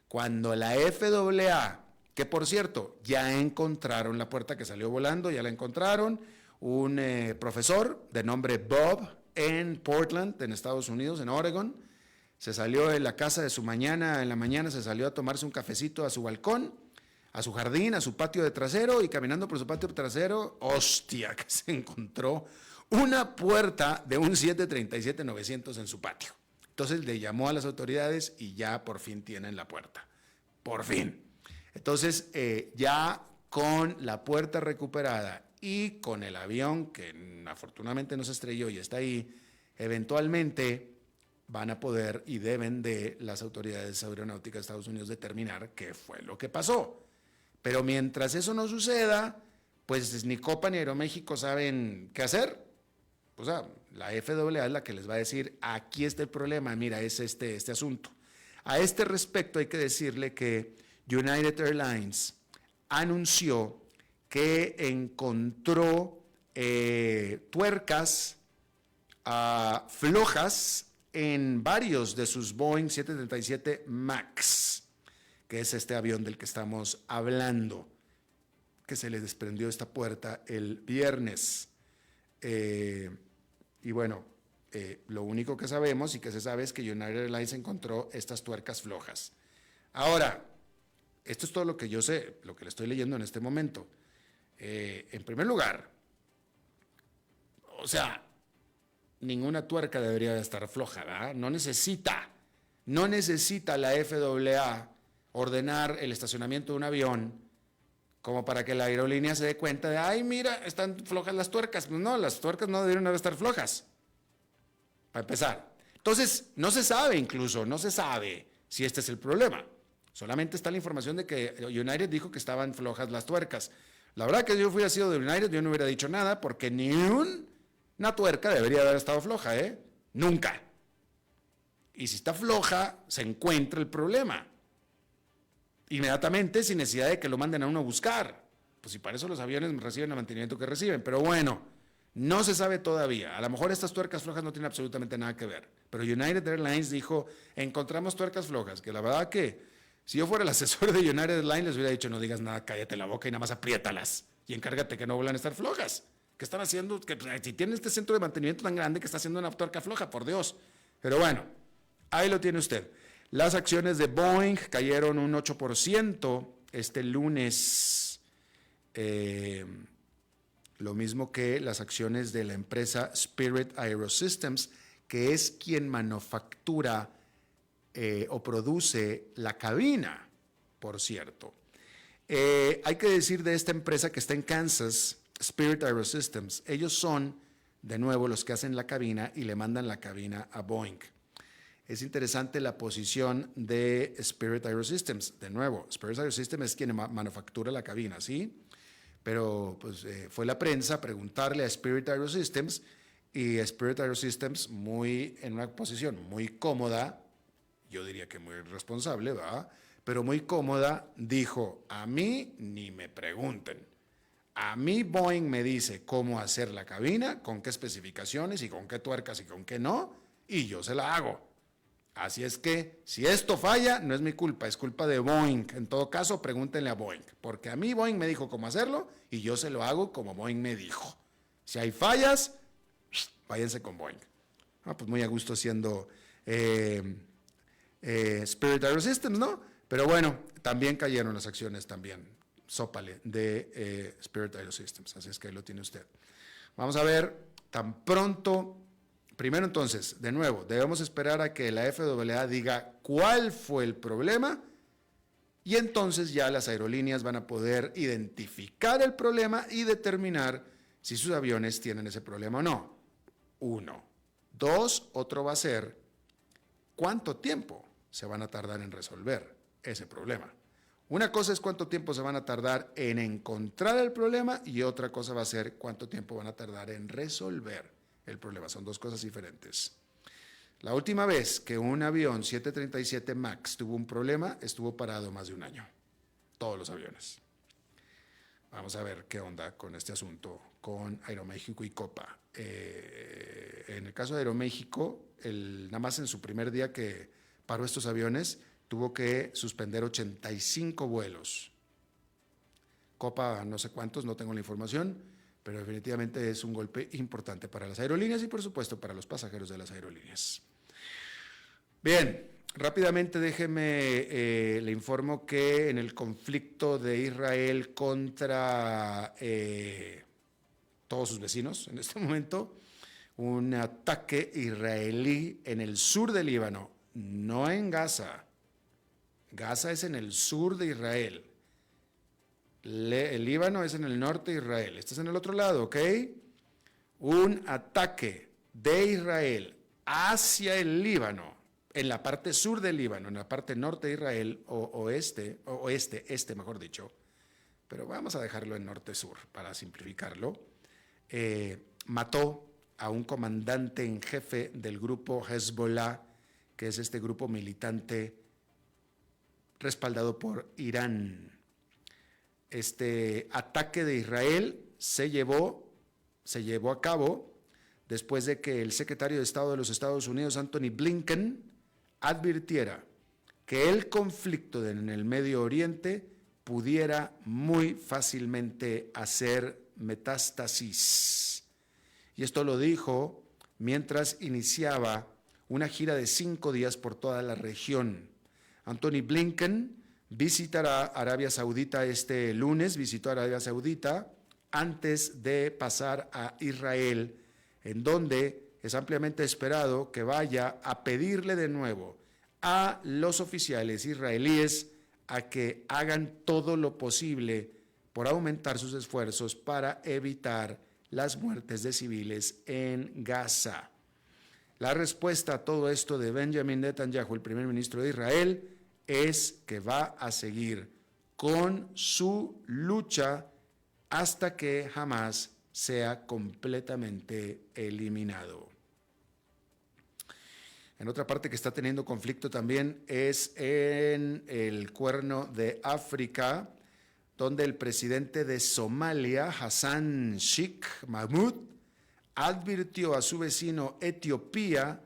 Cuando la FAA, que por cierto, ya encontraron la puerta que salió volando, ya la encontraron, un profesor de nombre Bob en Portland, en Estados Unidos, en Oregon, se salió de la casa de su mañana, en la mañana se salió a tomarse un cafecito a su balcón, a su jardín, a su patio de trasero, y caminando por su patio trasero, hostia, que se encontró una puerta de un 737-900 en su patio. Entonces le llamó a las autoridades y ya por fin tienen la puerta. Por fin. Entonces ya con la puerta recuperada y con el avión que afortunadamente no se estrelló y está ahí, eventualmente van a poder y deben de las autoridades aeronáuticas de Estados Unidos determinar qué fue lo que pasó. Pero mientras eso no suceda, pues ni Copa ni Aeroméxico saben qué hacer. O sea, la FAA es la que les va a decir, aquí está el problema, mira, es este asunto. A este respecto hay que decirle que United Airlines anunció que encontró tuercas flojas en varios de sus Boeing 737 MAX, que es este avión del que estamos hablando, que se le desprendió esta puerta el viernes. Y bueno, lo único que sabemos y que se sabe es que United Airlines encontró estas tuercas flojas. Ahora, esto es todo lo que yo sé, lo que le estoy leyendo en este momento. En primer lugar, o sea, ninguna tuerca debería de estar floja, ¿verdad? No necesita la FAA ordenar el estacionamiento de un avión como para que la aerolínea se dé cuenta de, ay, mira, están flojas las tuercas. No, las tuercas no deberían estar flojas, para empezar. Entonces, no se sabe si este es el problema. Solamente está la información de que United dijo que estaban flojas las tuercas. La verdad que si yo hubiera sido de United, yo no hubiera dicho nada, porque ni una tuerca debería haber estado floja, Nunca. Y si está floja, se encuentra el problema inmediatamente, sin necesidad de que lo manden a uno a buscar. Pues si para eso los aviones reciben el mantenimiento que reciben. Pero bueno, no se sabe todavía. A lo mejor estas tuercas flojas no tienen absolutamente nada que ver. Pero United Airlines dijo, encontramos tuercas flojas, que la verdad que si yo fuera el asesor de United Airlines les hubiera dicho, no digas nada, cállate la boca y nada más apriétalas y encárgate que no vuelvan a estar flojas. ¿Qué están haciendo? Que si tienen este centro de mantenimiento tan grande, que está haciendo una tuerca floja, por Dios. Pero bueno, ahí lo tiene usted. Las acciones de Boeing cayeron un 8% este lunes, lo mismo que las acciones de la empresa Spirit AeroSystems, que es quien manufactura o produce la cabina, por cierto. Hay que decir de esta empresa que está en Kansas, Spirit AeroSystems, ellos son, de nuevo, los que hacen la cabina y le mandan la cabina a Boeing. Es interesante la posición de Spirit AeroSystems. De nuevo, Spirit AeroSystems es quien manufactura la cabina, ¿sí? Pero pues, fue la prensa a preguntarle a Spirit AeroSystems y Spirit AeroSystems, en una posición muy cómoda, yo diría que muy responsable, ¿verdad? Pero muy cómoda, dijo, a mí ni me pregunten. A mí Boeing me dice cómo hacer la cabina, con qué especificaciones y con qué tuercas y con qué no, y yo se la hago. Así es que, si esto falla, no es mi culpa, es culpa de Boeing. En todo caso, pregúntenle a Boeing, porque a mí Boeing me dijo cómo hacerlo y yo se lo hago como Boeing me dijo. Si hay fallas, váyanse con Boeing. Pues muy a gusto siendo Spirit AeroSystems, ¿no? Pero bueno, también cayeron las acciones también, sópale, de Spirit AeroSystems. Así es que ahí lo tiene usted. Vamos a ver, tan pronto. Primero entonces, de nuevo, debemos esperar a que la FAA diga cuál fue el problema y entonces ya las aerolíneas van a poder identificar el problema y determinar si sus aviones tienen ese problema o no. 1. 2, otro va a ser cuánto tiempo se van a tardar en resolver ese problema. Una cosa es cuánto tiempo se van a tardar en encontrar el problema y otra cosa va a ser cuánto tiempo van a tardar en resolver el problema. Son dos cosas diferentes. La última vez que un avión 737 MAX tuvo un problema, estuvo parado más de un año. Todos los aviones. Vamos a ver qué onda con este asunto con Aeroméxico y Copa. En el caso de Aeroméxico, nada más en su primer día que paró estos aviones, tuvo que suspender 85 vuelos. Copa no sé cuántos, no tengo la información, pero definitivamente es un golpe importante para las aerolíneas y por supuesto para los pasajeros de las aerolíneas. Bien, rápidamente déjeme, le informo que en el conflicto de Israel contra todos sus vecinos en este momento, un ataque israelí en el sur del Líbano, no en Gaza. Gaza es en el sur de Israel. El Líbano es en el norte de Israel. Este es en el otro lado, ¿ok? Un ataque de Israel hacia el Líbano, en la parte sur del Líbano, en la parte norte de Israel, este, mejor dicho, pero vamos a dejarlo en norte-sur para simplificarlo, mató a un comandante en jefe del grupo Hezbollah, que es este grupo militante respaldado por Irán. Este ataque de Israel se llevó a cabo después de que el secretario de Estado de los Estados Unidos, Anthony Blinken, advirtiera que el conflicto en el Medio Oriente pudiera muy fácilmente hacer metástasis. Y esto lo dijo mientras iniciaba una gira de 5 días por toda la región. Anthony Blinken visitará Arabia Saudita este lunes, visitó Arabia Saudita antes de pasar a Israel, en donde es ampliamente esperado que vaya a pedirle de nuevo a los oficiales israelíes a que hagan todo lo posible por aumentar sus esfuerzos para evitar las muertes de civiles en Gaza. La respuesta a todo esto de Benjamin Netanyahu, el primer ministro de Israel, es que va a seguir con su lucha hasta que Hamás sea completamente eliminado. En otra parte que está teniendo conflicto también es en el Cuerno de África, donde el presidente de Somalia, Hassan Sheikh Mahmoud, advirtió a su vecino Etiopía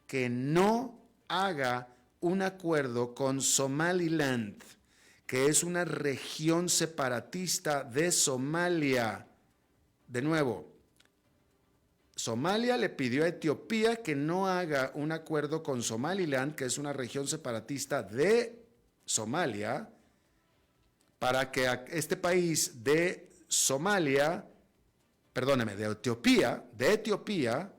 que no haga un acuerdo con Somaliland, que es una región separatista de Somalia. De nuevo, Somalia le pidió a Etiopía que no haga un acuerdo con Somaliland, que es una región separatista de Somalia, para que este país de Etiopía,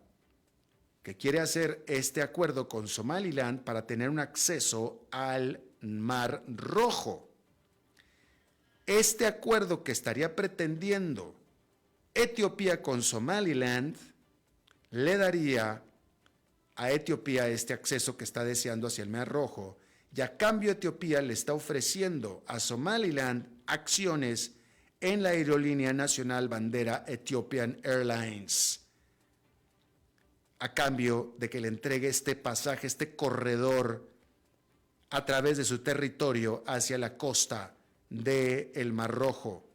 que quiere hacer este acuerdo con Somaliland para tener un acceso al Mar Rojo. Este acuerdo que estaría pretendiendo Etiopía con Somaliland le daría a Etiopía este acceso que está deseando hacia el Mar Rojo, y a cambio Etiopía le está ofreciendo a Somaliland acciones en la aerolínea nacional bandera Ethiopian Airlines, a cambio de que le entregue este pasaje, este corredor a través de su territorio hacia la costa del Mar Rojo.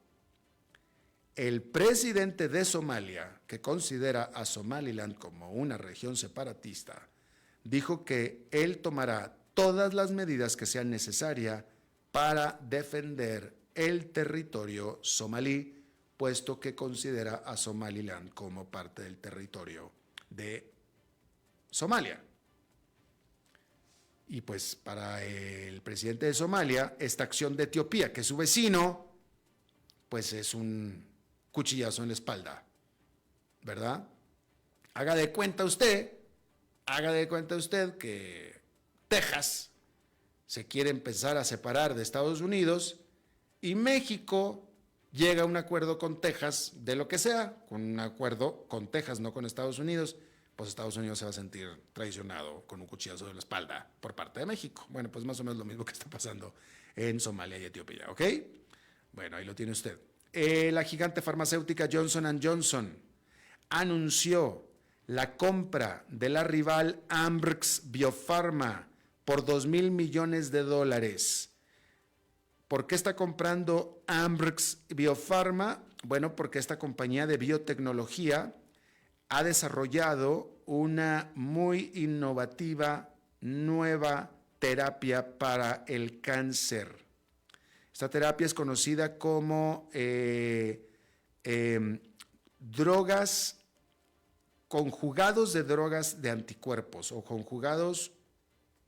El presidente de Somalia, que considera a Somaliland como una región separatista, dijo que él tomará todas las medidas que sean necesarias para defender el territorio somalí, puesto que considera a Somaliland como parte del territorio de Somalia. Y pues para el presidente de Somalia, esta acción de Etiopía, que es su vecino, pues es un cuchillazo en la espalda, ¿verdad? Haga de cuenta usted que Texas se quiere empezar a separar de Estados Unidos y México llega a un acuerdo con Texas de lo que sea, con un acuerdo con Texas, no con Estados Unidos, pues Estados Unidos se va a sentir traicionado con un cuchillazo de la espalda por parte de México. Bueno, pues más o menos lo mismo que está pasando en Somalia y Etiopía, ¿ok? Bueno, ahí lo tiene usted. La gigante farmacéutica Johnson & Johnson anunció la compra de la rival Ambrx Biopharma por $2,000 millones. ¿Por qué está comprando Ambrx Biopharma? Bueno, porque esta compañía de biotecnología ha desarrollado una muy innovativa nueva terapia para el cáncer. Esta terapia es conocida como conjugados de drogas de anticuerpos o conjugados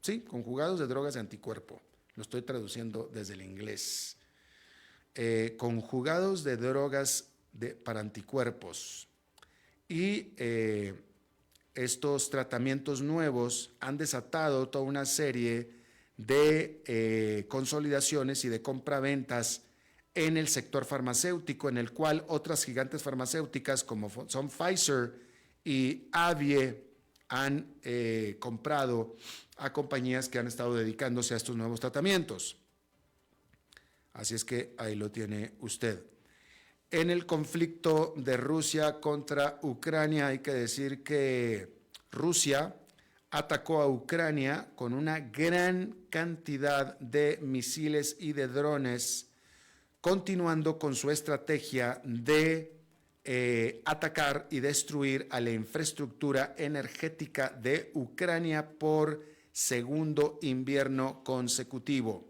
de drogas de anticuerpo. Lo estoy traduciendo desde el inglés. Conjugados de drogas para anticuerpos. Y estos tratamientos nuevos han desatado toda una serie de consolidaciones y de compraventas en el sector farmacéutico, en el cual otras gigantes farmacéuticas como son Pfizer y Avie han comprado a compañías que han estado dedicándose a estos nuevos tratamientos. Así es que ahí lo tiene usted. En el conflicto de Rusia contra Ucrania, hay que decir que Rusia atacó a Ucrania con una gran cantidad de misiles y de drones, continuando con su estrategia de atacar y destruir a la infraestructura energética de Ucrania por segundo invierno consecutivo,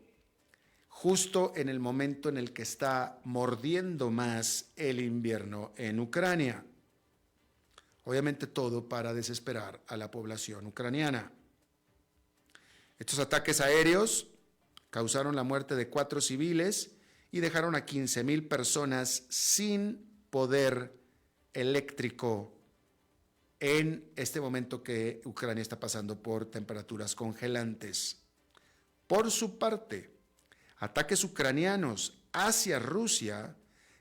justo en el momento en el que está mordiendo más el invierno en Ucrania. Obviamente todo para desesperar a la población ucraniana. Estos ataques aéreos causaron la muerte de 4 civiles y dejaron a 15,000 personas sin poder eléctrico en este momento que Ucrania está pasando por temperaturas congelantes. Por su parte, ataques ucranianos hacia Rusia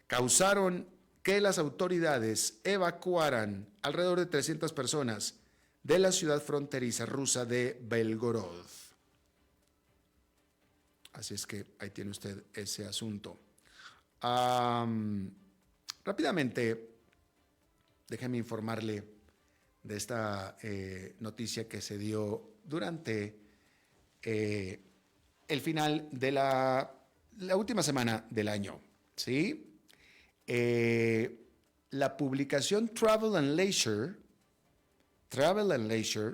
causaron que las autoridades evacuaran alrededor de 300 personas de la ciudad fronteriza rusa de Belgorod. Así es que ahí tiene usted ese asunto. Rápidamente, déjeme informarle de esta noticia que se dio durante el final de la última semana del año, ¿sí? La publicación Travel and Leisure,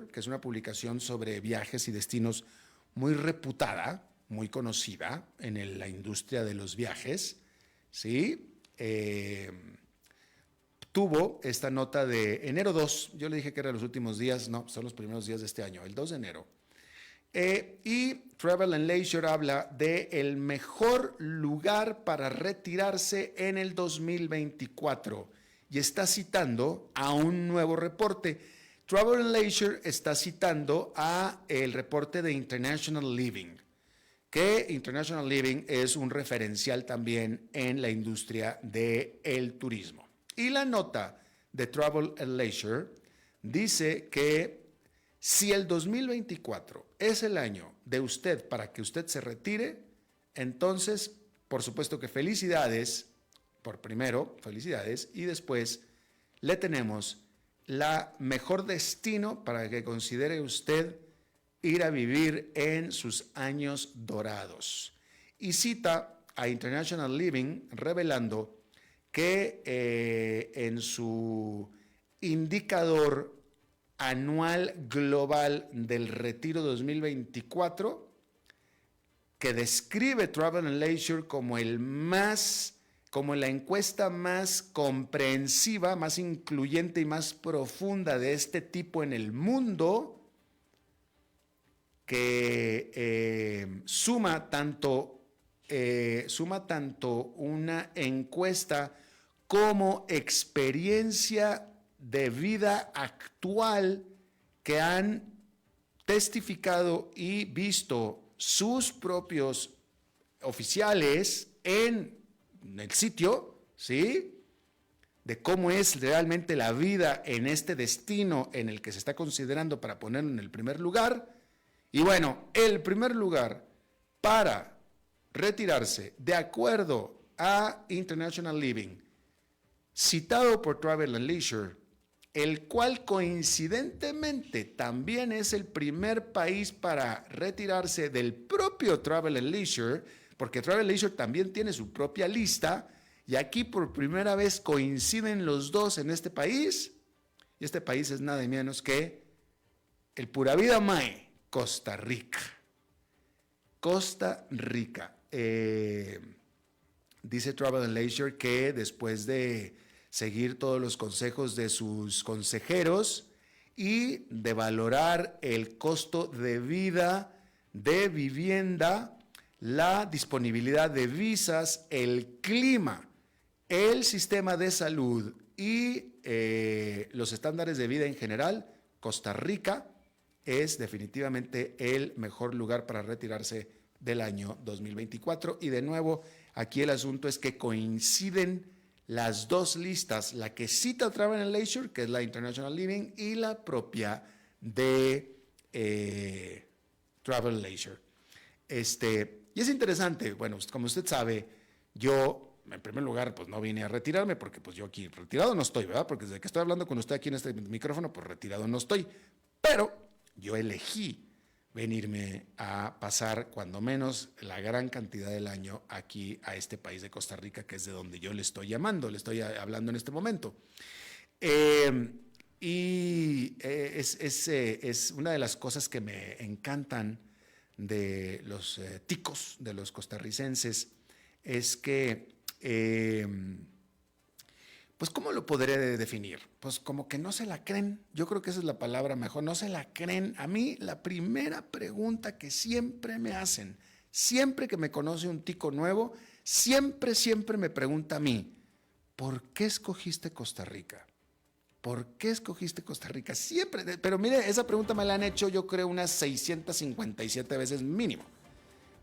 que es una publicación sobre viajes y destinos muy reputada, muy conocida en la industria de los viajes, ¿sí? Tuvo esta nota de enero 2, yo le dije que eran los últimos días, no, son los primeros días de este año, el 2 de enero. Y Travel and Leisure habla de el mejor lugar para retirarse en el 2024 y está citando a un nuevo reporte. Travel and Leisure está citando a el reporte de International Living, que International Living es un referencial también en la industria del turismo. Y la nota de Travel and Leisure dice que si el 2024 es el año de usted para que usted se retire, entonces, por supuesto que felicidades, felicidades, y después le tenemos la mejor destino para que considere usted ir a vivir en sus años dorados. Y cita a International Living revelando que en su indicador anual global del retiro 2024, que describe Travel and Leisure como la encuesta más comprensiva, más incluyente y más profunda de este tipo en el mundo, que suma tanto una encuesta como experiencia de vida actual que han testificado y visto sus propios oficiales en el sitio, ¿sí? De cómo es realmente la vida en este destino en el que se está considerando para ponerlo en el primer lugar. Y bueno, el primer lugar para retirarse, de acuerdo a International Living, citado por Travel + Leisure, el cual coincidentemente también es el primer país para retirarse del propio Travel + Leisure, porque Travel + Leisure también tiene su propia lista, y aquí por primera vez coinciden los dos en este país, y este país es nada menos que el pura vida mae, Costa Rica. Costa Rica. Dice Travel + Leisure que después de seguir todos los consejos de sus consejeros y de valorar el costo de vida, de vivienda, la disponibilidad de visas, el clima, el sistema de salud y los estándares de vida en general, Costa Rica es definitivamente el mejor lugar para retirarse del año 2024. Y de nuevo, aquí el asunto es que coinciden las dos listas, la que cita Travel + Leisure, que es la International Living, y la propia de Travel + Leisure. Y es interesante, bueno, como usted sabe, yo en primer lugar pues no vine a retirarme porque pues yo aquí retirado no estoy, ¿verdad? Porque desde que estoy hablando con usted aquí en este micrófono, pues retirado no estoy, pero yo elegí venirme a pasar cuando menos la gran cantidad del año aquí a este país de Costa Rica, que es de donde yo le estoy llamando, le estoy hablando en este momento. Es una de las cosas que me encantan de los ticos, de los costarricenses, es que, pues, ¿cómo lo podré definir? Pues como que no se la creen. Yo creo que esa es la palabra mejor, no se la creen. A mí la primera pregunta que siempre me hacen, siempre que me conoce un tico nuevo, siempre me pregunta a mí, ¿por qué escogiste Costa Rica? ¿Por qué escogiste Costa Rica? Siempre, pero mire, esa pregunta me la han hecho yo creo unas 657 veces mínimo.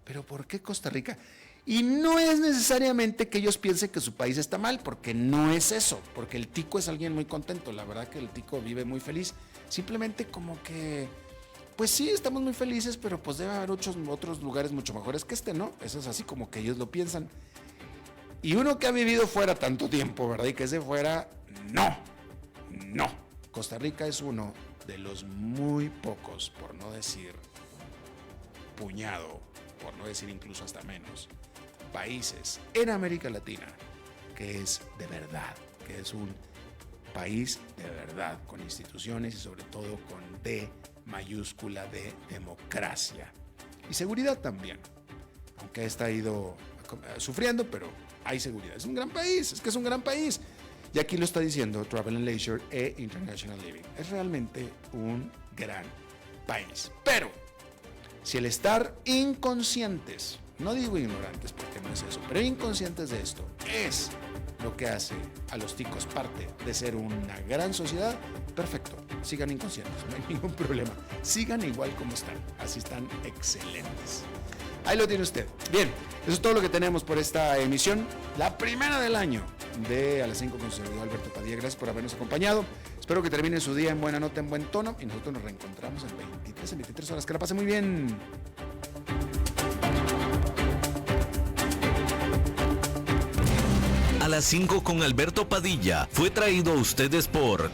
¿Pero por qué Costa Rica? Y no es necesariamente que ellos piensen que su país está mal, porque no es eso, porque el tico es alguien muy contento, la verdad que el tico vive muy feliz, simplemente como que, pues sí, estamos muy felices, pero pues debe haber otros lugares mucho mejores que este, ¿no? Eso es así como que ellos lo piensan. Y uno que ha vivido fuera tanto tiempo, ¿verdad? Y que es de fuera, no. Costa Rica es uno de los muy pocos, por no decir puñado, por no decir incluso hasta menos, países en América Latina que es de verdad, que es un país de verdad, con instituciones y sobre todo con D mayúscula de democracia y seguridad también, aunque está ido sufriendo, pero hay seguridad. Es un gran país, es que es un gran país. Y aquí lo está diciendo Travel + Leisure e International Living. Es realmente un gran país. Pero si el estar inconscientes, no digo ignorantes porque no es eso, pero inconscientes de esto es lo que hace a los ticos parte de ser una gran sociedad, perfecto, sigan inconscientes, no hay ningún problema, sigan igual como están, así están excelentes. Ahí lo tiene usted. Bien, eso es todo lo que tenemos por esta emisión, la primera del año de A las 5 con su servidor Alberto Padilla. Gracias por habernos acompañado. Espero que termine su día en buena nota, en buen tono, y nosotros nos reencontramos en 23 horas. Que la pase muy bien. A las 5 con Alberto Padilla fue traído a ustedes por